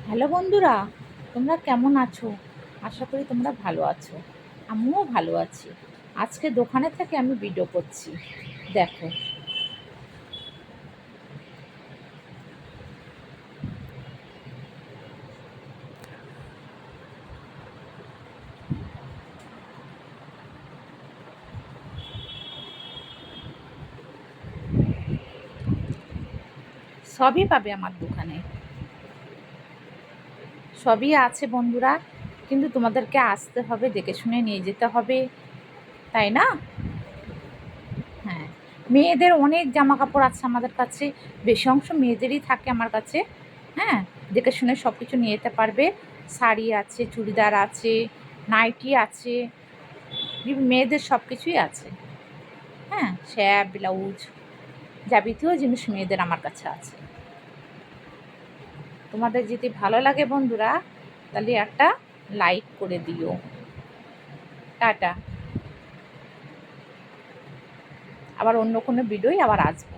Hello বন্ধুরা, তোমরা কেমন আছো? আশা করি তোমরা ভালো আছো। আমিও ভালো আছি। আজকে দোকানে থেকে আমি ভিডিও করছি। দেখো, সবই পাবে আমার দোকানে। সবই আছে বন্ধুরা, কিন্তু তোমাদেরকে আসতে হবে, দেখে শুনে নিয়ে যেতে হবে, তাই না? হ্যাঁ, মেয়েদের অনেক জামা কাপড় আছে আমাদের কাছে। বেশি অংশ মেয়েদেরই থাকে আমার কাছে। হ্যাঁ, দেখে শুনে সব কিছু নিয়ে যেতে পারবে। শাড়ি আছে, চুড়িদার আছে, নাইটি আছে, মেয়েদের সব কিছুই আছে। হ্যাঁ, স্যাপ, ব্লাউজ, যাবতীয় জিনিস মেয়েদের আমার কাছে আছে। তোমাদের যদি ভালো লাগে বন্ধুরা, তাহলে একটা লাইক করে দিও। টাটা। আবার অন্য কোনো ভিডিওই আবার আসবো।